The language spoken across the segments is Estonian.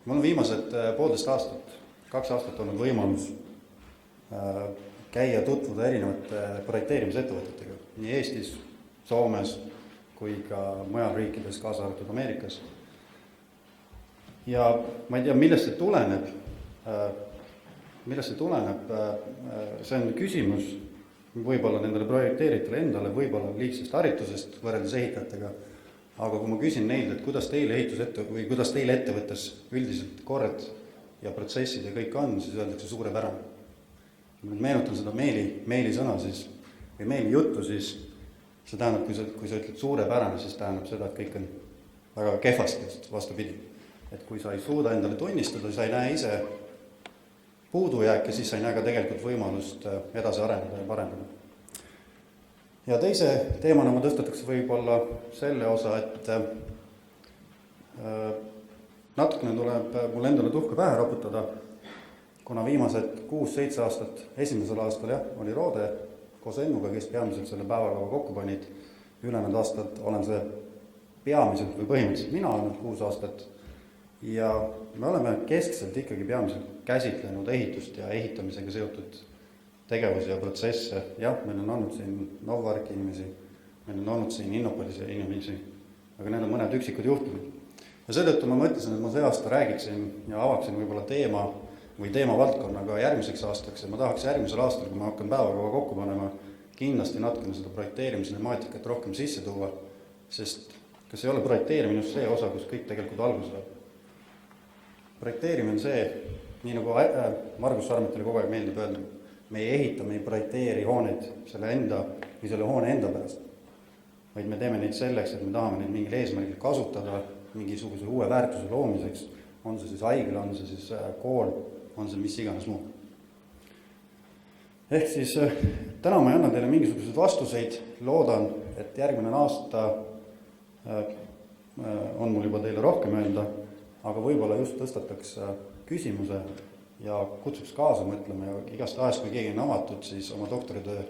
Mul on viimased 1,5 aastat, 2 aastat olnud võimalus käia tutvuda erinevate projekteerimisettevõtetega, nii Eestis, Soomes kui ka mujal riikides, kaasa arvatud Ameerikas. Ja ma ei tea, millest see tuleneb. See on küsimus võib-olla nendele projekteeritele endale, võib-olla liigsest haritusest võrreldes ehitajatega. Aga kui ma küsin neilt, et kuidas teil ettevõttes üldiselt kord ja protsessid ja kõik on, siis öeldakse suurepärane. Kui ma meenutan seda meeli sõna siis, või meeli juttu, siis see tähendab, kui sa ütled suurepärane, siis tähendab seda, et kõik on väga kehvasti vastupidi. Et kui sa ei suuda endale tunnistada, sa ei näe ise puudujääke, siis sa ei näe ka tegelikult võimalust edasi arendada ja parendada. Ja teise teemana ma tõstatakse võib-olla selle osa, et natukene tuleb mul endale tuhka pähe raputada, kuna viimased 6-7 aastat, esimesel aastal oli Roode koos Ennuga, kes peamiselt selle päevakava kokku panid. Ülejäänud aastat olen see peamiselt või põhimõtteliselt mina olnud 6 aastat. Ja me oleme keskselt ikkagi peamiselt käsitlenud ehitust ja ehitamisega seotud tegevusi ja protsesse. Jah, meil on olnud siin Novarki inimesi, meil on olnud siin Innopolise inimesi, aga need on mõned üksikud juhtumid. Ja seetõttu ma mõtlesin, et ma see aasta räägiksin ja avaksin võib-olla teema või teemavaldkonnaga järgmiseks aastaks. Ja ma tahaks järgmisel aastal, kui ma hakkan päevakava kokku panema, kindlasti natukene seda projekteerimisnemaatikat rohkem sisse tuua, sest kas ei ole projekteerimine just see osa, kus kõik tegelikult alguse saab. Projekteerimine on see, nii nagu Margus Sarmetile kogu aeg meeldib öelda, me ei ehita, me ei projekteeri hooneid selle hoone enda pärast, vaid me teeme neid selleks, et me tahame neid mingil eesmärgil kasutada, mingisuguse uue väärtuse loomiseks, on see siis haigla, on see siis kool, on see mis iganes muu. Ehk siis täna ma ei anna teile mingisuguseid vastuseid, loodan, et järgmine aasta on mul juba teile rohkem öelda, aga võib-olla just tõstataks küsimuse ja kutsuks kaasa mõtlema ja igast ajast, kui keegi on avatud, siis oma doktoritöö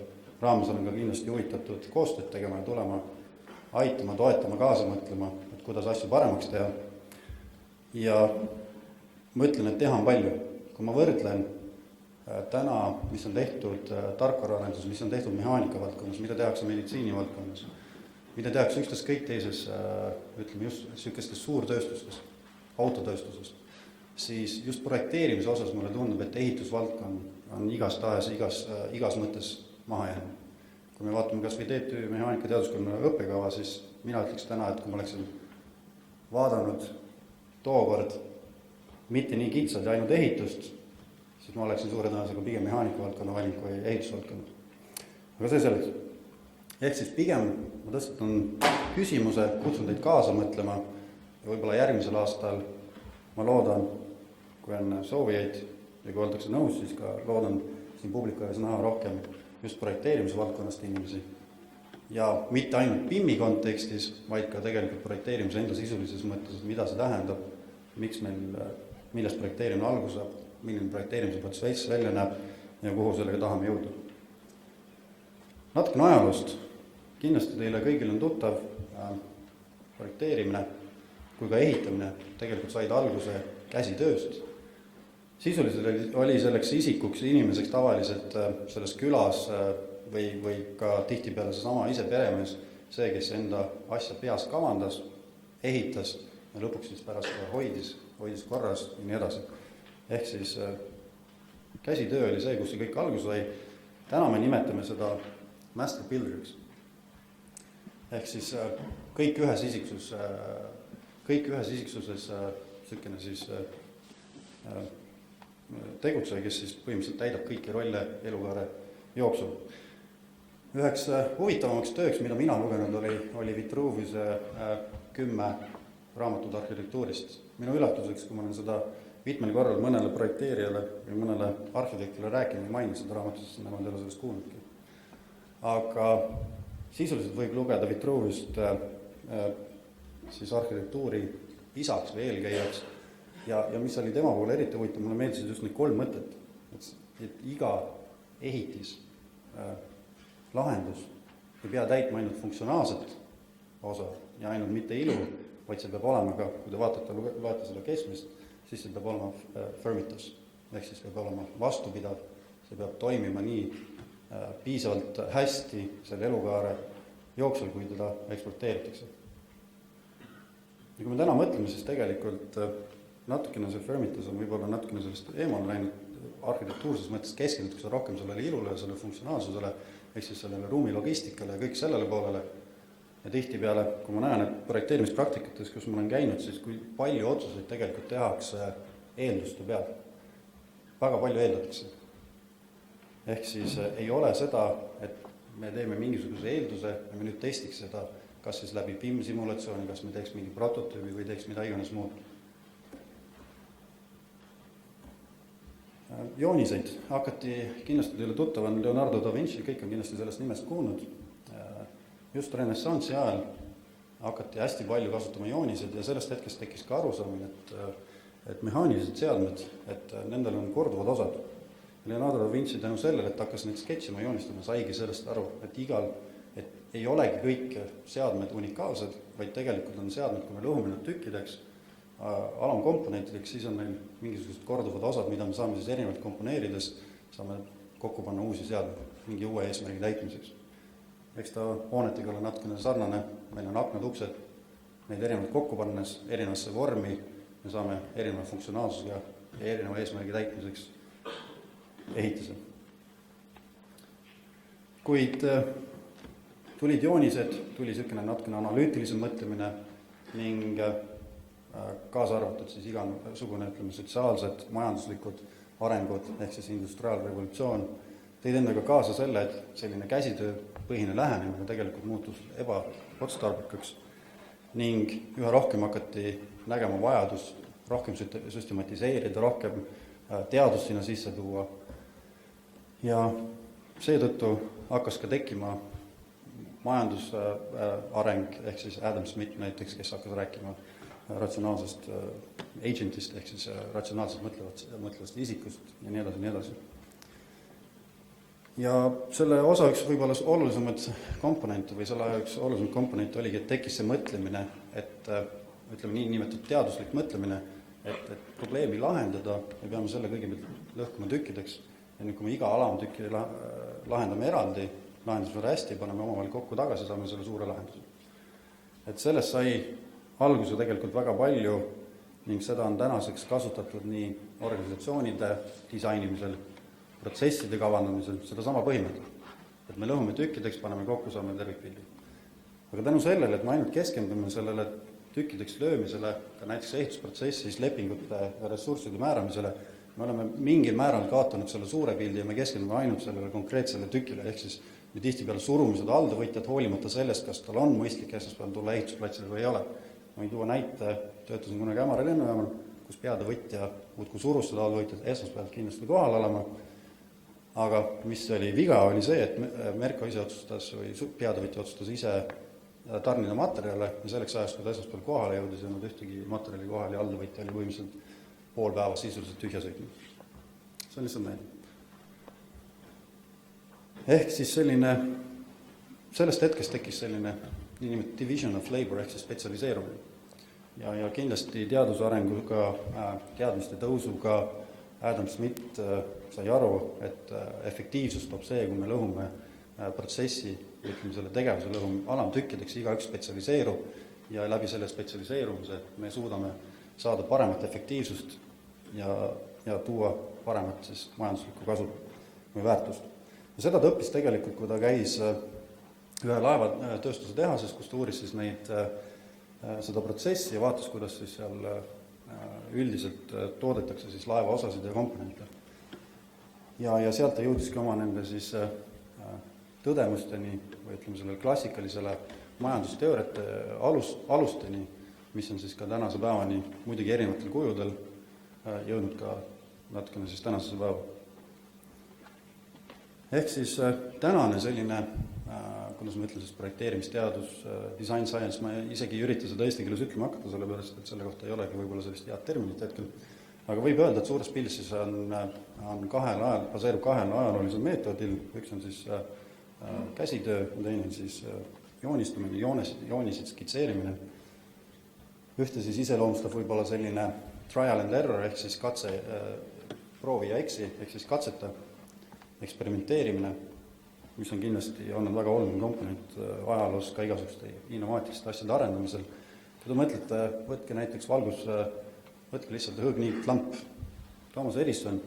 raames olen ka kindlasti huvitatud koostööd tegema ja tulema, aitama, toetama, kaasa mõtlema, et kuidas asju paremaks teha. Ja ma ütlen, et teha on palju. Kui ma võrdlen täna, mis on tehtud tarkvaraarendus, mis on tehtud mehaanika valdkonnas, mida tehakse meditsiini valdkonnas, mida tehakse üksteist kõik teises, ütleme just sellistes suurtööstustes, autotööstuses, siis just projekteerimise osas mulle tundub, et ehitusvaldkond on igas mõttes maha jäänud. Kui me vaatame kas või TTÜ mehaanika teaduskonna õppekava, siis mina ütleks täna, et kui ma oleksin vaadanud tookord mitte nii kitsalt ja ainult ehitust, siis ma oleksin suure tõenäosusega pigem mehaanika valdkonna valinud kui ehitusvaldkonna. Aga see selleks. Ehk siis pigem ma tõstatan küsimuse, kutsun teid kaasa mõtlema ja võib-olla järgmisel aastal ma loodan, kui on soovijaid ja kui oldakse nõus, siis ka loodan siin publiku ees näha rohkem just projekteerimise valdkonnast inimesi. Ja mitte ainult PIM-i kontekstis, vaid ka tegelikult projekteerimise enda sisulises mõttes, mida see tähendab, millest projekteerimine alguse saab, milline projekteerimise protsess välja näeb ja kuhu sellega tahame jõuda. Natukene ajaloost. Kindlasti teile kõigil on tuttav projekteerimine kui ka ehitamine tegelikult said alguse käsitööst. Sisuliselt oli selleks isikuks inimeseks tavaliselt selles külas või ka tihtipeale seesama ise peremees, see, kes enda asja peas kavandas, ehitas ja lõpuks siis pärast hoidis korras ja nii edasi. Ehk siis käsitöö oli see, kus see kõik alguse sai. Täna me nimetame seda master builderiks. Ehk siis kõik ühes isiksuses sükene siis tegutseja, kes siis põhimõtteliselt täidab kõiki rolle elukaare jooksul. Üheks huvitavamaks tööks, mida mina lugenud oli Vitruviuse 10 raamatut arhitektuurist. Minu üllatuseks, kui ma olen seda mitmel korral mõnele projekteerijale või mõnele arhitektile rääkinud ja mainin seda raamatust, nemad ei ole sellest kuulnudki. Aga sisuliselt võib lugeda Vitruvist siis arhitektuuri isaks või eelkäijaks ja mis oli tema puhul eriti huvitav, mulle meeldisid just need 3 mõtet, et iga ehitis lahendus ei pea täitma ainult funktsionaalset osa ja ainult mitte ilu, vaid see peab olema ka, kui te loete seda keskmist, siis see peab olema firmitus, ehk siis peab olema vastupidav, see peab toimima nii piisavalt hästi selle elukaare jooksul, kui teda ekspluateeritakse. Ja kui me täna mõtleme, siis tegelikult natukene see firmitus on võib-olla natukene sellest eemale läinud, arhitektuurses mõttes keskendutakse rohkem sellele ilule ja selle funktsionaalsusele, ehk siis sellele ruumi logistikale ja kõik sellele poolele. Ja tihtipeale, kui ma näen, et projekteerimispraktikutes, kus ma olen käinud, siis kui palju otsuseid tegelikult tehakse eelduste peal. Väga palju eeldatakse. Ehk siis ei ole seda, et me teeme mingisuguse eelduse ja me nüüd testiks seda, kas siis läbi BIM-simulatsiooni, kas me teeks mingi prototüübi või teeks mida iganes muud. Jooniseid hakati kindlasti teile tuttavan Leonardo da Vinci, kõik on kindlasti sellest nimest kuulnud. Just renessansi ajal hakati hästi palju kasutama joonised ja sellest hetkest tekkis ka arusaamine, et mehaanilised seadmed, et nendel on korduvad osad. Leonardo da Vinci tänu sellele, et hakkas neid sketšima ja joonistama, saigi sellest aru, et ei olegi kõik seadmed unikaalsed, vaid tegelikult on seadmed, kui me lõhume need tükkideks, alamkomponentideks, siis on neil mingisugused korduvad osad, mida me saame siis erinevalt komponeerides, saame kokku panna uusi seadmeid mingi uue eesmärgi täitmiseks. Eks ta hoonetega ole natukene sarnane, meil on aknad, uksed, neid erinevalt kokku pannes, erinevasse vormi, me saame erineva funktsionaalsusega ja erineva eesmärgi täitmiseks ehitise. Kuid tulid joonised, tuli niisugune natukene analüütilisem mõtlemine ning kaasa arvatud siis igasugune, sotsiaalsed, majanduslikud arengud ehk siis industriaalrevolutsioon tõid endaga kaasa selle, et selline käsitööpõhine lähenemine tegelikult muutus ebaotstarbekaks ning üha rohkem hakati nägema vajadus rohkem süstematiseerida, rohkem teadust sinna sisse tuua. Ja seetõttu hakkas ka tekkima majandusareng ehk siis Adam Smith näiteks, kes hakkas rääkima ratsionaalsest agentist ehk siis ratsionaalselt mõtlevast isikust ja nii edasi, nii edasi. Ja selle osa üks võib-olla olulisemad komponente või selle üks olulisem komponent oligi, et tekkis see mõtlemine, et ütleme nii nimetatud teaduslik mõtlemine, et probleemi lahendada, me peame selle kõigepealt lõhkuma tükkideks ja nüüd, kui me iga alamtükki lahendame eraldi, lahendus väga hästi, paneme omavahel kokku tagasi, saame selle suure lahenduse. Et sellest sai alguse tegelikult väga palju ning seda on tänaseks kasutatud nii organisatsioonide disainimisel, protsesside kavandamisel, seda sama põhimõtet, et me lõhume tükkideks, paneme kokku, saame tervikpildi. Aga tänu sellele, et me ainult keskendume sellele tükkideks löömisele, ka näiteks ehitusprotsessis lepingute ja ressursside määramisele, me oleme mingil määral kaotanud selle suure pildi ja me keskendume ainult sellele konkreetsele tükile, ehk siis me tihtipeale surume seda alltöövõtjat hoolimata sellest, kas tal on mõistlik esmaspäeval tulla ehitusplatsile või ei ole. Ma võin tuua näite, töötasin kunagi Ämari lennujaamal, kus peatöövõtja muudkui surus seda alltöövõtjat esmaspäeval kindlasti kohal olema, aga mis oli viga, oli see, et Merko ise otsustas või peatöövõtja otsustas ise tarnida materjale ja selleks ajast, kui ta esmaspäeval kohale jõudis ja nad ühtegi materjali kohal ja alltöövõtja oli võimiliselt pool päeva sisuliselt tühja sõitnud. See on lihtsalt näide. Ehk siis sellest hetkest tekkis selline niinimetatud division of labor ehk siis spetsialiseerumine. Ja kindlasti teaduse arenguga, teadmiste tõusuga Adam Smith sai aru, et efektiivsus toob see, kui me lõhume protsessi, ütleme selle tegevuse lõhume alamtükkideks, igaüks spetsialiseerub ja läbi selle spetsialiseerumise me suudame saada paremat efektiivsust ja tuua paremat siis majanduslikku kasu või väärtust. Ja seda ta õppis tegelikult, kui ta käis ühe laevatööstuse tehases, kus ta uuris siis seda protsessi ja vaatas, kuidas siis seal üldiselt toodetakse siis laeva osasid ja komponente. Ja sealt ta jõudiski oma nende siis tõdemusteni või ütleme sellele klassikalisele majandusteooriate alusteni, mis on siis ka tänase päevani muidugi erinevatel kujudel jõudnud ka natukene siis tänasesse päeva. Ehk siis tänane selline, kuidas ma ütlen, siis projekteerimisteadus, design science, ma isegi ei ürita seda eesti keeles ütlema hakata, sellepärast, et selle kohta ei olegi võib-olla sellist head terminit hetkel. Aga võib öelda, et suures pildis siis baseerub kahel ajaloolisel meetodil, üks on siis käsitöö, teine on siis joonistamine, joonised skitseerimine. Ühte siis iseloomustab võib-olla selline trial and error ehk siis proovi ja eksi, ehk siis katseta, eksperimenteerimine, mis on kindlasti olnud väga oluline komponent ajaloos ka igasuguste innovaatiliste asjade arendamisel. Kui te mõtlete, võtke näiteks võtke lihtsalt hõõgniitlamp. Thomas Edison,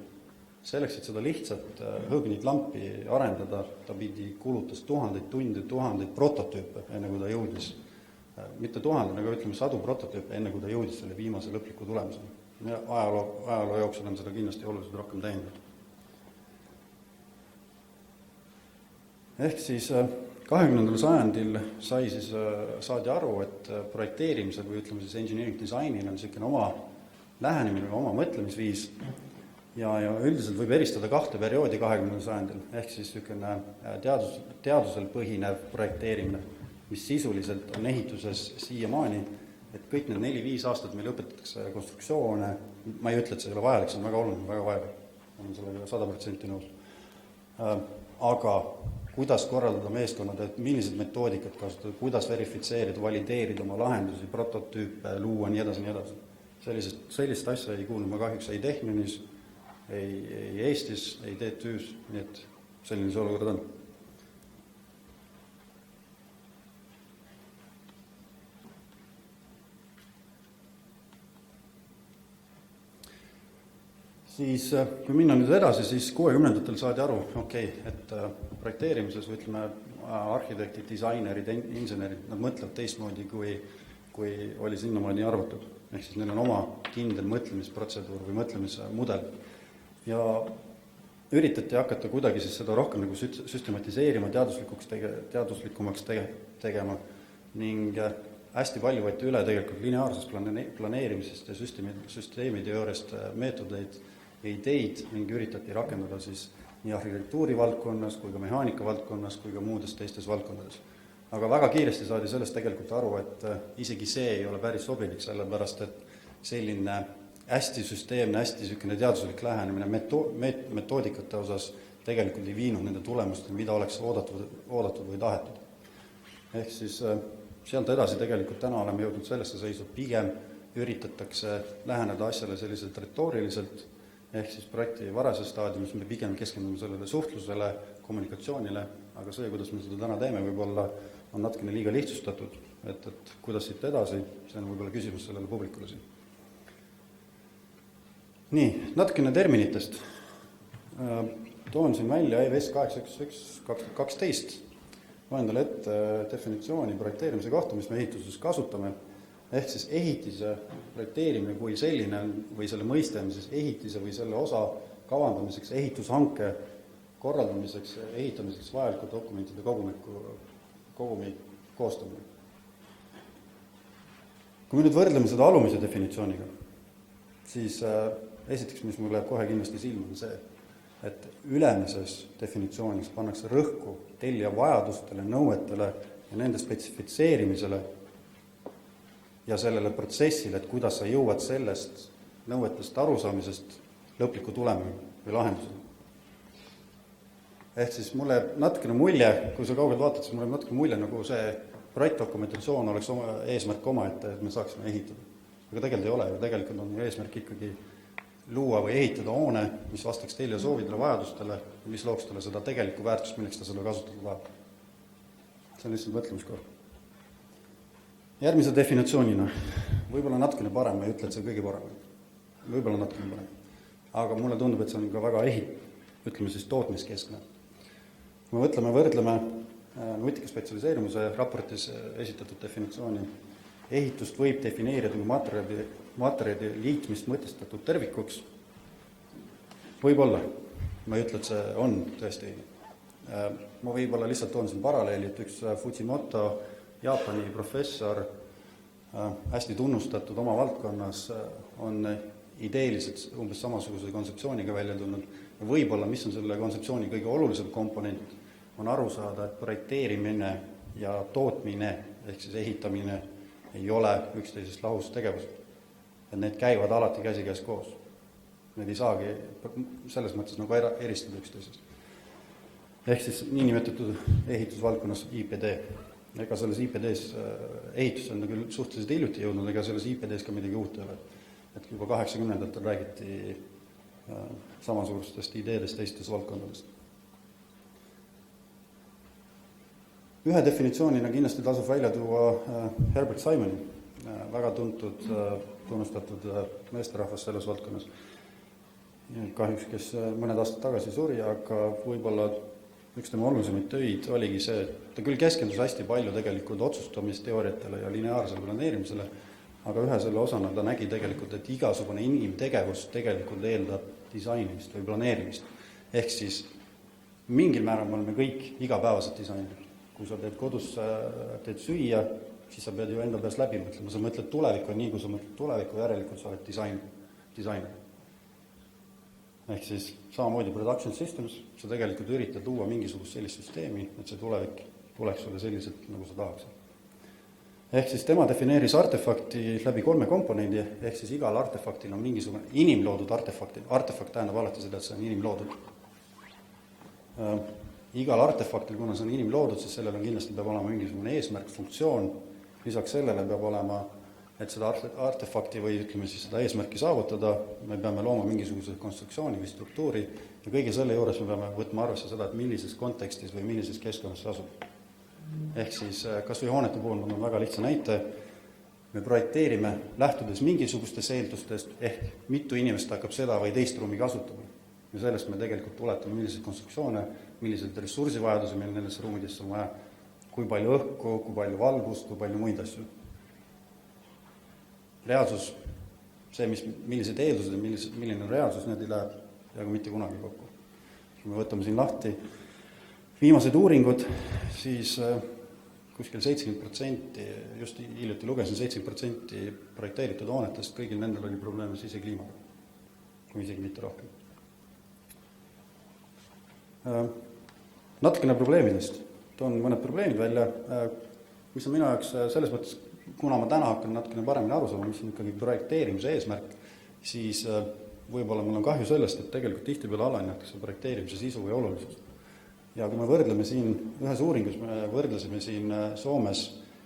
selleks, et seda lihtsalt hõõgniitlampi arendada, ta kulutas tuhandeid tunde, tuhandeid prototüüpe, enne kui ta jõudis, mitte tuhanded, aga ütleme 100 prototüüpe, enne kui ta jõudis selle viimase lõpliku tulemuseni. Ajaloo jooksul on seda kindlasti oluliselt rohkem teinud. Ehk siis 20. sajandil saadi aru, et projekteerimisel või ütleme siis engineering designil on selline oma lähenemine või oma mõtlemisviis ja üldiselt võib eristada 2 perioodi 20. sajandil, ehk siis selline teadusel põhinev projekteerimine, mis sisuliselt on ehituses siiamaani, et kõik need 4-5 aastat meil õpetatakse konstruktsioone, ma ei ütle, et see ei ole vajalik, see on väga oluline, väga vajalik, olen sellega 100% nõus. Aga kuidas korraldada meeskonnad, et millised metoodikad kasutada, kuidas verifitseerida, valideerida oma lahendusi, prototüüpe, luua, nii edasi. Sellist asja ei kuulnud ma kahjuks ei Tehniumis, ei Eestis, ei TTÜs, nii et selline see olukord on. Siis, kui minna nüüd edasi, siis 60-ndatel saadi aru, et projekteerimises või ütleme arhitektid, disainerid, insenerid, nad mõtlevad teistmoodi, kui oli sinnamaani arvatud. Ehk siis neil on oma kindel mõtlemisprotseduur või mõtlemismudel. Ja üritati hakata kuidagi siis seda rohkem nagu süstematiseerima, teaduslikumaks tegema ning hästi palju võeti üle tegelikult lineaarsest planeerimisest ja süsteemiteooriast meetodeid ja ideid ning üritati rakendada siis nii arhitektuuri valdkonnas kui ka mehaanika valdkonnas kui ka muudes teistes valdkondades. Aga väga kiiresti saadi sellest tegelikult aru, et isegi see ei ole päris sobilik, sellepärast et selline hästi süsteemne, hästi teaduslik lähenemine metoodikate osas tegelikult ei viinud nende tulemustele, mida oleks oodatud või tahetud. Ehk siis sealt edasi tegelikult täna oleme jõudnud sellesse seisu, pigem üritatakse läheneda asjale selliselt retooriliselt, ehk siis projekti varases staadiumis me pigem keskendume sellele suhtlusele, kommunikatsioonile, aga see, kuidas me seda täna teeme, võib-olla on natukene liiga lihtsustatud, et kuidas siit edasi, see on võib-olla küsimus sellele publikule siin. Nii, natukene terminitest. Toon siin välja EVS 891-2012, loen talle ette definitsiooni projekteerimise kohta, mis me ehituses kasutame, ehk siis ehitise projekteerimine kui selline või selle mõiste on siis ehitise või selle osa kavandamiseks, ehitushanke korraldamiseks, ehitamiseks vajaliku dokumentide kogumi koostamine. Kui me nüüd võrdleme seda alumise definitsiooniga, siis esiteks, mis mul läheb kohe kindlasti silma, on see, et ülemises definitsioonis pannakse rõhku tellija vajadustele, nõuetele ja nende spetsifitseerimisele ja sellele protsessile, et kuidas sa jõuad sellest nõuetest arusaamisest lõpliku tulemini või lahenduseni. Ehk siis mulle natukene mulje, kui sa kaugelt vaatad, siis mulle natukene mulje, nagu see projektdokumentatsioon oleks eesmärk omaette, et me saaksime ehitada. Aga tegelikult ei ole, tegelikult on eesmärk ikkagi luua või ehitada hoone, mis vastaks tellija soovidele, vajadustele, mis looks talle seda tegelikku väärtust, milleks ta selle kasutada tahab. See on lihtsalt mõtlemiskoht. Järgmise definitsioonina, võib-olla natukene parem, ma ei ütle, et see on kõige parem, võib-olla natukene parem, aga mulle tundub, et see on ka väga ütleme siis tootmiskeskne. Kui me võrdleme nutika spetsialiseerimise raportis esitatud definitsiooni, ehitust võib defineerida kui materjali liitmist mõtestatud tervikuks, võib-olla, ma ei ütle, et see on tõesti õige. Ma võib-olla lihtsalt toon siin paralleeli, et üks Fujimoto Jaapani professor, hästi tunnustatud oma valdkonnas, on ideeliselt umbes samasuguse kontseptsiooniga välja tulnud. Võib-olla, mis on selle kontseptsiooni kõige olulisem komponent, on aru saada, et projekteerimine ja tootmine, ehk siis ehitamine, ei ole üksteisest lahus tegevused. Et need käivad alati käsikäes koos. Need ei saagi selles mõttes nagu eristada üksteisest. Ehk siis niinimetatud ehitusvaldkonnas IPD. Ega selles IPD-s ehitus on küll suhteliselt hiljuti jõudnud, ega selles IPD-s ka midagi uut ei ole. et juba 80-ndatel räägiti samasugustest ideedest teistes valdkondadest. Ühe definitsioonina kindlasti tasub välja tuua Herbert Simoni, väga tunnustatud meesterahvas selles valdkonnas. Kahjuks, kes mõned aastad tagasi suri, aga võib-olla üks tema olulisemaid töid oligi see, et ta küll keskendus hästi palju tegelikult otsustamisteooriatele ja lineaarsele planeerimisele, aga ühe selle osana ta nägi tegelikult, et igasugune inimtegevus tegelikult eeldab disainimist või planeerimist. Ehk siis mingil määral me oleme kõik igapäevased disainerid. Kui sa teed kodus, teed süüa, siis sa pead ju enda peas läbi mõtlema. Sa mõtled tulevikku, nii kui sa mõtled tulevikku, järelikult sa oled disainer. Ehk siis samamoodi production systems, sa tegelikult üritad luua mingisugust sellist süsteemi, et see tulevik tuleks sulle selliselt, nagu sa tahaks. Ehk siis tema defineeris artefakti läbi 3 komponendi, ehk siis igal artefaktil on mingisugune inimloodud artefakti. Artefakt tähendab alati seda, et see on inimloodud. Igal artefaktil, kuna see on inimloodud, siis sellel on kindlasti peab olema mingisugune eesmärk, funktsioon. Lisaks sellele peab olema, et seda artefakti või ütleme siis seda eesmärki saavutada, me peame looma mingisuguse konstruktsiooni või struktuuri ja kõige selle juures me peame võtma arvesse seda, et millises kontekstis või millises keskkonnas see asub. Ehk siis kas või hoonete puhul on väga lihtsa näite, me projekteerime lähtudes mingisugustest eeldustest, ehk mitu inimest hakkab seda või teist ruumi kasutama. Ja sellest me tegelikult tuletame, milliseid konstruktsioone, millised ressursivajadusi meil nendesse ruumidesse on vaja, kui palju õhku, kui palju valgust, kui palju muid asju. Reaalsus, see, millised eeldused ja milline on reaalsus, need ei lähe peaaegu mitte kunagi kokku. Kui me võtame siin lahti viimased uuringud, siis kuskil 70%, just hiljuti lugesin, 70% projekteeritud hoonetest, kõigil nendel oli probleeme sisekliimaga, kui isegi mitte rohkem. Natukene probleemidest. Toon mõned probleemid välja, mis on minu jaoks selles mõttes, kuna ma täna hakkan natukene paremini aru saama, mis on ikkagi projekteerimise eesmärk, siis võib-olla mul on kahju sellest, et tegelikult tihtipeale alahinnatakse projekteerimise sisu või olulisust. Ja kui me võrdleme siin, ühes uuringus me võrdlesime siin Soomes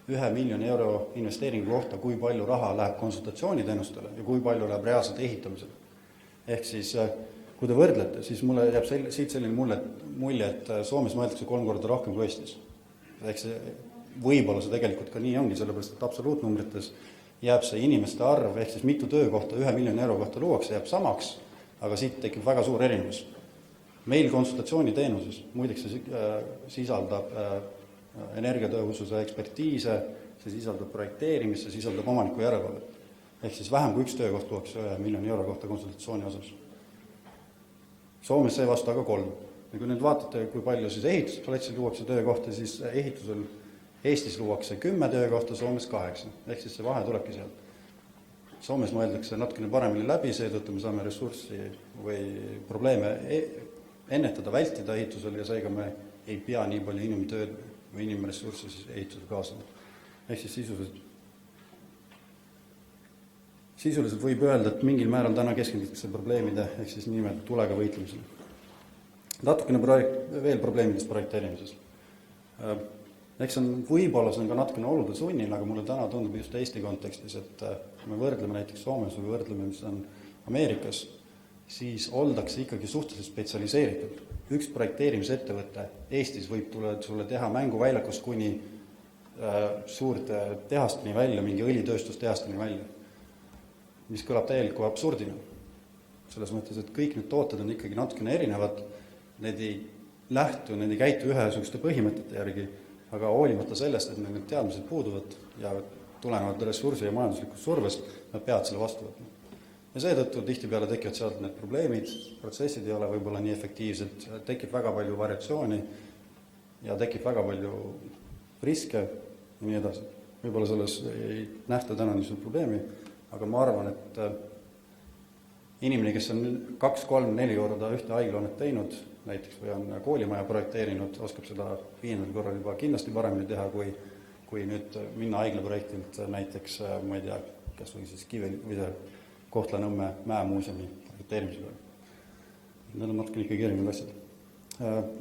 1 miljoni euro investeeringu kohta, kui palju raha läheb konsultatsiooniteenustele ja kui palju läheb reaalselt ehitamisele. Ehk siis, kui te võrdlete, siis mulle jääb siit selline mulje, et Soomes mõeldakse 3 korda rohkem kui Eestis. Ehk see võib-olla see tegelikult ka nii ongi, sellepärast et absoluutnumbrites jääb see inimeste arv, ehk siis mitu töökohta 1 miljoni euro kohta luuakse, jääb samaks, aga siit tekib väga suur erinevus. Meil konsultatsiooniteenuses muideks see sisaldab energiatõhususe ekspertiise, see sisaldab projekteerimist, see sisaldab omaniku järelevalvet. Ehk siis vähem kui 1 töökoht luuakse 1 miljoni euro kohta konsultatsiooni osas. Soomes see vastu aga 3. Ja kui nüüd vaatate, kui palju siis ehitusplatsil luuakse töökohta, siis ehitusel Eestis luuakse 10 töökohta, Soomes 8. Ehk siis see vahe tulebki sealt. Soomes mõeldakse natukene paremini läbi, seetõttu me saame ressurssi või probleeme ennetada, vältida ehitusel ja seega me ei pea nii palju inimtööd või inimressurssi siis ehitusel kaasama. Ehk siis sisuliselt võib öelda, et mingil määral täna keskendutakse probleemide ehk siis nimelt tulega võitlemisele. Natukene veel probleemidest projekteerimises. Eks võib-olla see on ka natukene olude sunnil, aga mulle täna tundub just Eesti kontekstis, et kui me võrdleme näiteks Soomes või võrdleme, mis on Ameerikas, siis oldakse ikkagi suhteliselt spetsialiseeritud. Üks projekteerimisettevõte Eestis võib sulle teha mänguväljakust kuni suurte tehasteni välja, mingi õlitööstustehasteni välja, mis kõlab täieliku absurdina. Selles mõttes, et kõik need tooted on ikkagi natukene erinevad, need ei käitu ühesuguste põhimõtete järgi, aga hoolimata sellest, et need teadmised puuduvad ja tulenevad ressursi ja majanduslikust survest, nad peavad selle vastu võtma. Ja seetõttu tihtipeale tekivad sealt need probleemid, protsessid ei ole võib-olla nii efektiivsed, tekib väga palju variatsiooni ja tekib väga palju riske ja nii edasi. Võib-olla selles ei nähta täna niisugune probleemi, aga ma arvan, et inimene, kes on 2, 3, 4 korda ühte haiglahoonet teinud, näiteks või on koolimaja projekteerinud, oskab seda 5. korral juba kindlasti paremini teha, kui nüüd minna haiglaprojektilt näiteks, ma ei tea, kas või siis Kohtla-Nõmme Mäemuuseumi projekteerimisega. Need on natukene ikkagi erinevad asjad.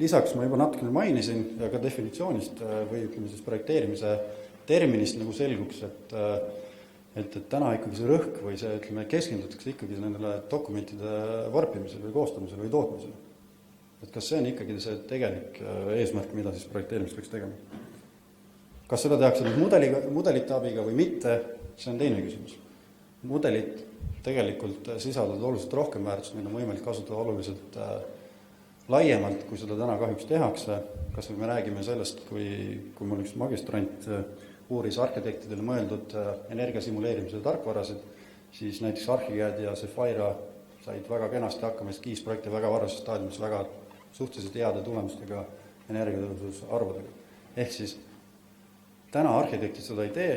Lisaks ma juba natukene mainisin ja ka definitsioonist või ütleme siis projekteerimise terminist nagu selguks, et et täna ikkagi see rõhk või see, ütleme, keskendutakse ikkagi nendele dokumentide varpimisele või koostamisele või tootmisele. Et kas see on ikkagi see tegelik eesmärk, mida siis projekteerimist võiks tegema? Kas seda tehakse nüüd mudelite abiga või mitte, see on teine küsimus. Mudelid tegelikult sisaldavad oluliselt rohkem väärtust, neid on võimalik kasutada oluliselt laiemalt, kui seda täna kahjuks tehakse. Kas me räägime sellest, kui mul üks magistrant uuris arhitektidele mõeldud energia simuleerimise tarkvarasid, siis näiteks Archicad ja Sapphire said väga kenasti hakkama, sest KIIS-projekti väga varases staadiumis väga suhteliselt heade tulemustega energiatõhusus arvudega. Ehk siis täna arhitektid seda ei tee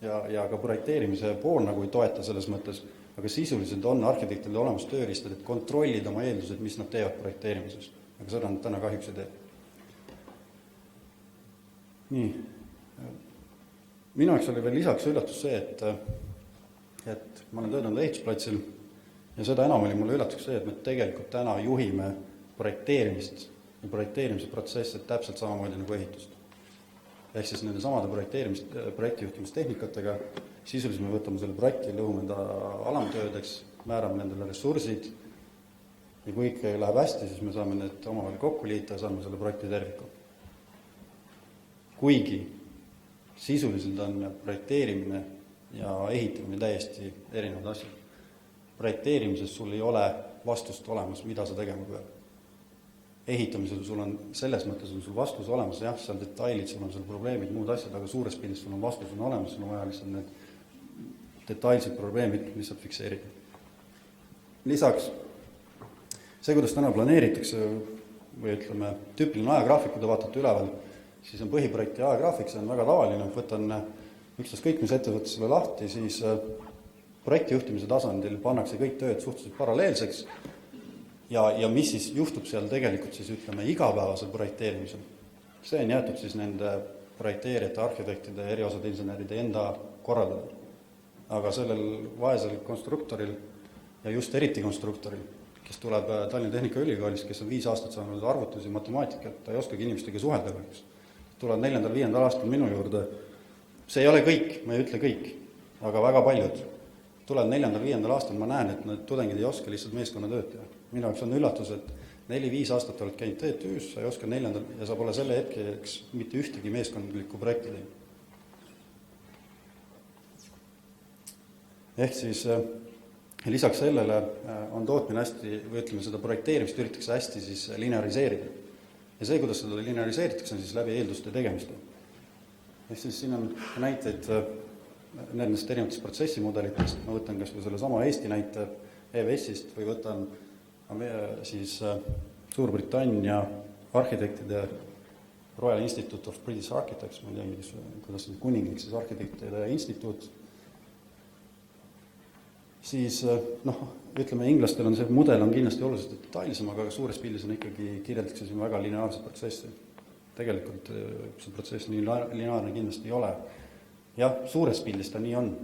ja ka projekteerimise pool nagu ei toeta selles mõttes, aga sisuliselt on arhitektidel olemas tööriistad, et kontrollida oma eeldused, mis nad teevad projekteerimises. Aga seda nad täna kahjuks ei tee. Nii. Minu jaoks oli veel lisaks üllatus see, et ma olen töötanud ehitusplatsil ja seda enam oli mulle üllatus see, et me tegelikult täna juhime projekteerimist ja projekteerimise protsessi täpselt samamoodi nagu ehitust. Ehk siis nende samade projektijuhtimistehnikatega sisuliselt me võtame selle projekti, lõhume ta alamtöödeks, määrame nendele ressursid ja kui ikka läheb hästi, siis me saame need omavahel kokku liita ja saame selle projekti terviku. Kuigi sisuliselt on projekteerimine ja ehitamine täiesti erinevad asjad. Projekteerimises sul ei ole vastust olemas, mida sa tegema peab. Ehitamisel sul on selles mõttes on sul vastus olemas, jah, seal detailid, sul on seal probleemid, muud asjad, aga suures pildis sul on vastus on olemas, sul on vaja lihtsalt need detailsed probleemid lihtsalt fikseerida. Lisaks, see, kuidas täna planeeritakse või ütleme, tüüpiline ajagraafik, kui te vaatate üleval, siis on põhiprojekti ajagraafik, see on väga tavaline, võtan üksteist kõik, mis ettevõttes selle lahti, siis projektijuhtimise tasandil pannakse kõik tööd suhteliselt paralleelseks ja mis siis juhtub seal tegelikult siis ütleme igapäevasel projekteerimisel. See on jäetud siis nende projekteerijate, arhitektide, eriosade inseneride enda korraldada. Aga sellel vaesel konstruktoril ja just eriti konstruktoril, kes tuleb Tallinna Tehnikaülikoolist, kes on 5 aastat saanud arvutusi, matemaatikat, ta ei oskagi inimestega suhelda kahjuks. Tulevad 4.-5. aastal minu juurde. See ei ole kõik, ma ei ütle kõik, aga väga paljud. Tulevad 4.-5. aastal, ma näen, et need tudengid ei oska lihtsalt meeskonna tööd teha. Minu jaoks on üllatus, et 4-5 aastat oled käinud TTÜ-s, sa ei oska 4. ja sa pole selle hetkeks mitte ühtegi meeskondlikku projekti teinud. Ehk siis lisaks sellele on tootmine hästi, või ütleme seda projekteerimist üritatakse hästi siis lineariseerida. Ja see, kuidas seda lineariseeritakse, on siis läbi eelduste tegemiste. Ehk siis siin on näiteid nendest erinevatest protsessimudelitest, ma võtan kas või selle sama Eesti näite EVS-ist või võtan siis Suurbritannia arhitektide Royal Institute of British Architects, ma ei tea, kuidas see kuninglik siis arhitektide instituut, siis ütleme, inglastel on see mudel on kindlasti oluliselt detailsem, aga suures pildis on ikkagi kirjeldatakse siin väga lineaarset protsessi. Tegelikult see protsess nii lineaarne kindlasti ei ole. Jah, suures pildis ta nii on,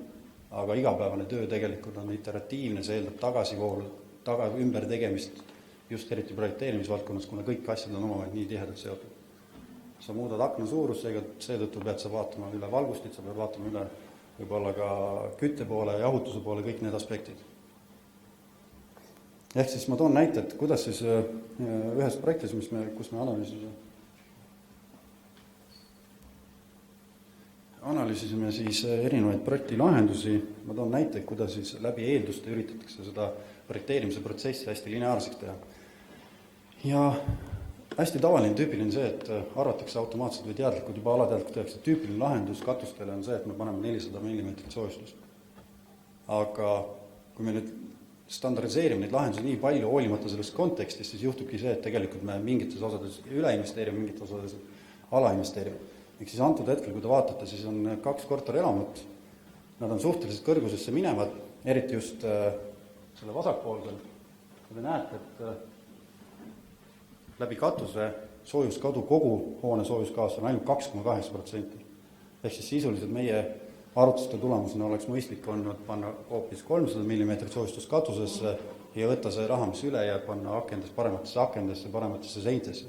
aga igapäevane töö tegelikult on iteratiivne, see eeldab tagasivoolu, ümber tegemist just eriti projekteerimisvaldkonnas, kuna kõik asjad on omavahel nii tihedalt seotud. Sa muudad akna suurust, seetõttu pead sa vaatama üle valgustit, sa pead vaatama üle võib-olla ka kütte poole, jahutuse poole, kõik need aspektid. Ehk siis ma toon näite, et kuidas siis ühes projektis, kus me analüüsisime siis erinevaid projekti lahendusi, ma toon näite, kuidas siis läbi eelduste üritatakse seda projekteerimise protsessi hästi lineaarseks teha. Ja hästi tavaline tüüpiline see, et arvatakse automaatselt või teadlikult juba alateadlikult tehakse. Tüüpiline lahendus katustele on see, et me paneme 400 mm soojustust. Aga kui me nüüd standardiseerime neid lahendusi nii palju hoolimata sellest kontekstist, siis juhtubki see, et tegelikult me mingites osades üle investeerime, mingites osades ala investeerime. Ehk siis antud hetkel, kui te vaatate, siis on 2 korterelamut. Nad on suhteliselt kõrgusesse minevad, eriti just selle vasakpoolsel. Te näete, et läbi katuse soojuskadu kogu hoone soojuskaas on ainult 2,8%. Ehk siis sisuliselt meie arvutuste tulemusena oleks mõistlik olnud panna hoopis 300 mm soojustust katusesse ja võtta see raha, mis üle jääb, panna parematesse akendesse, parematesse seintesse.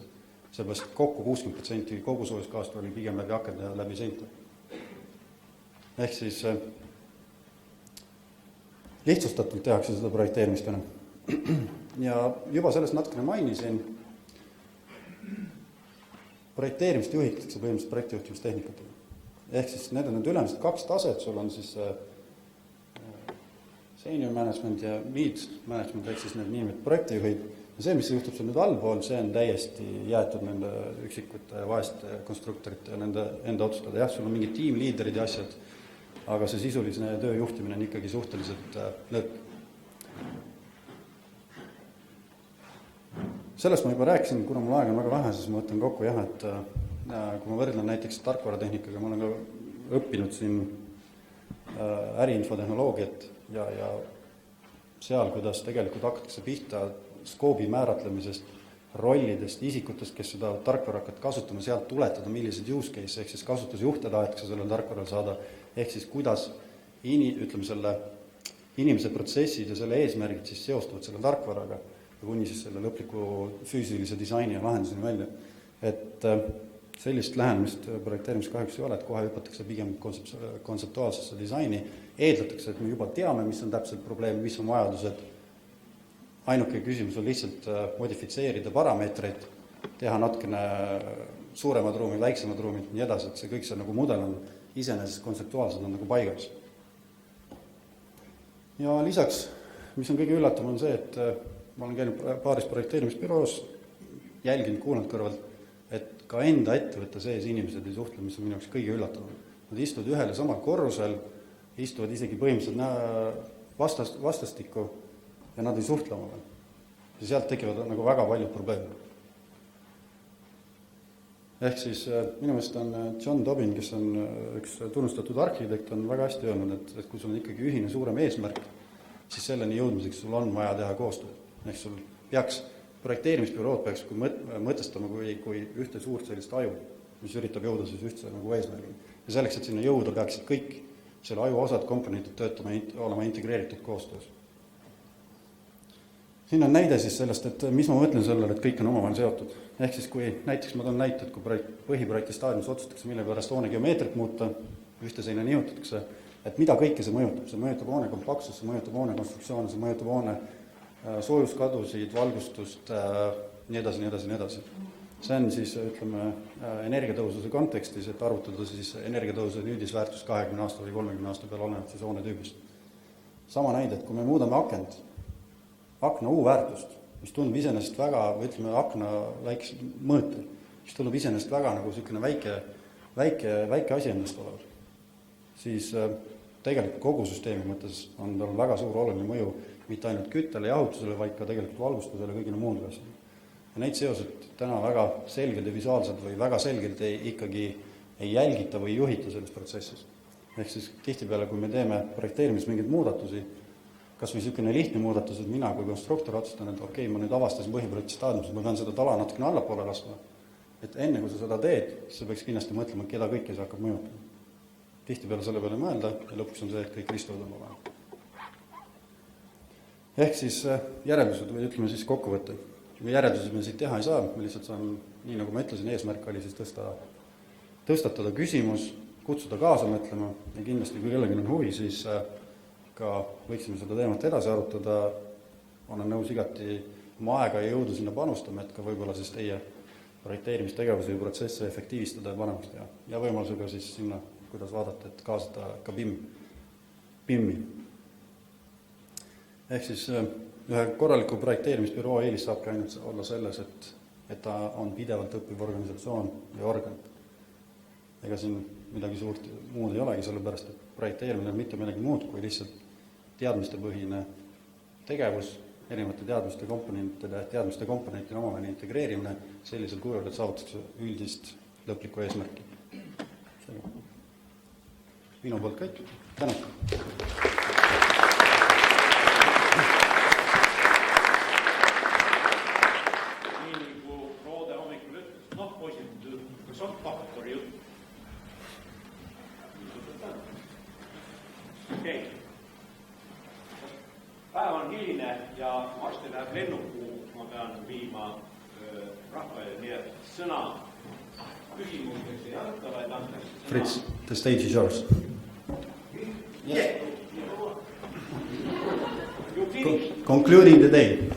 Sellepärast kokku 60% kogu soojuskaast oli pigem läbi akende ja läbi seinte. ehk siis lihtsustatult tehakse seda projekteerimist enam. Ja juba sellest natukene mainisin, projekteerimist juhitakse põhimõtteliselt projektijuhtimistehnikatega. Ehk siis need on need ülemised 2 taset, sul on siis senior management ja mid management, ehk siis need niimoodi projektijuhid. Ja see, mis juhtub seal nüüd allpool, see on täiesti jäetud nende üksikute vaeste konstruktorite ja nende enda otsustada. Jah, sul on mingid tiimliiderid ja asjad, aga see sisuline töö juhtimine on ikkagi suhteliselt nõrk. Sellest ma juba rääkisin, kuna mul aega on väga vähe, siis ma võtan kokku jah, et kui ma võrdlen näiteks tarkvaratehnikaga, ma olen ka õppinud siin äriinfotehnoloogiat ja seal, kuidas tegelikult hakatakse pihta skoobi määratlemisest, rollidest, isikutest, kes seda tarkvara hakkavad kasutama, sealt tuletada, millised use case, ehk siis kasutusjuhte tahetakse sellel tarkvaral saada, ehk siis kuidas selle inimese protsessid ja selle eesmärgid siis seostuvad selle tarkvaraga ja kuni siis selle lõpliku füüsilise disaini ja lahenduseni välja. Et sellist lähenemist projekteerimis kahjuks ei ole, et kohe hüpatakse pigem kontseptuaalsesse disaini, eeldatakse, et me juba teame, mis on täpselt probleem, mis on vajadused. Ainuke küsimus on lihtsalt modifitseerida parameetreid, teha natukene suuremad ruumid, väiksemad ruumid, nii edasi, et see kõik see nagu mudel on iseenesest kontseptuaalsed on nagu paigas. Ja lisaks, mis on kõige üllatav, on see, et ma olen käinud paaris projekteerimisbüroos, jälginud, kuulanud kõrvalt, et ka enda ettevõtte sees inimesed ei suhtle, mis on minu jaoks kõige üllatavam. Nad istuvad ühel ja samal korrusel, istuvad isegi põhimõtteliselt vastastikku ja nad ei suhtle omavahel. Ja sealt tekivad nagu väga palju probleeme. Ehk siis minu meelest on John Dobbin, kes on üks tunnustatud arhitekt, on väga hästi öelnud, et kui sul on ikkagi ühine suurem eesmärk, siis selleni jõudmiseks sul on vaja teha koostööd. Ehk sul peaks projekteerimisbürood peaks mõtestama kui ühte suurt sellist aju, mis üritab jõuda siis ühtse nagu eesmärgi. Ja selleks, et sinna jõuda, peaksid kõik selle aju osad komponentid töötama, olema integreeritud koostöös. Siin on näide siis sellest, et mis ma mõtlen sellele, et kõik on omavahel seotud. Ehk siis kui näiteks ma toon näite, et kui põhiprojekti staadiumis otsustatakse, mille pärast hoone geomeetrit muuta, ühte seina nihutatakse, et mida kõike see mõjutab. See mõjutab hoone kompaktsust, see mõjutab hoone konstruktsioone, see mõjutab hoone soojuskadusid, valgustust, nii edasi, nii edasi, nii edasi. See on siis, ütleme, energiatõhususe kontekstis, et arvutada siis energiatõhususe nüüdisväärtus 20 aasta või 30 aasta peal oleneb siis hoone tüübist. Sama näide, et kui me muudame akna U-väärtust, mis tundub iseenesest väga, või ütleme, akna väikse mõõtu, mis tundub iseenesest väga nagu selline väike asi endast olev, siis tegelikult kogu süsteemi mõttes on tal väga suur oluline mõju mitte ainult küttele, jahutusele, vaid ka tegelikult valgustusele, kõigile muudele asjale. Ja neid seosed täna väga selgelt ja visuaalselt või väga selgelt ikkagi ei jälgita või juhita selles protsessis. Ehk siis tihtipeale, kui me teeme projekteerimis mingeid muudatusi, kas või niisugune lihtne muudatus, et mina kui konstruktor otsustan, et okei, ma nüüd avastasin põhiprojekti staadiumis, ma pean seda tala natukene allapoole laskma. Et enne kui sa seda teed, siis sa peaks kindlasti mõtlema, keda kõike see hakkab mõjutama. Tihtipeale selle peale mõelda ja lõpuks on see, et kõik ristuvad oma vahel. Ehk siis järeldused või ütleme siis kokkuvõtte. Järeldused me siit teha ei saa, me lihtsalt saan, nii nagu ma ütlesin, eesmärk oli siis tõstatada küsimus, kutsuda kaasa mõtlema ja kindlasti, kui kellelgi on huvi, siis ka võiksime seda teemat edasi arutada. Olen nõus igati oma aega ja jõudu sinna panustama, et ka võib-olla siis teie projekteerimistegevuse ja protsesse efektiivistada ja paremaks teha. Ja võimalusega siis sinna, kuidas vaadata, et kaasata ka BIM-i. Ehk siis ühe korraliku projekteerimisbüroo eelis saabki ainult olla selles, et ta on pidevalt õppiv organisatsioon ja organ. Ega siin midagi suurt muud ei olegi, sellepärast, et projekteerimine on mitte midagi muud kui lihtsalt teadmistepõhine tegevus, erinevate teadmiste komponentide omavaheline integreerimine sellisel kujul, et saavutatakse üldist lõplikku eesmärki. Minu poolt kõik. Tänan. Päev on hiline ja varsti läheb lennukuu, ma pean viima rahvale, nii et sõna küsimusteks ei anta, vaid antakse sõna. Fritz, the stage is yours. You finished. Concluding the day.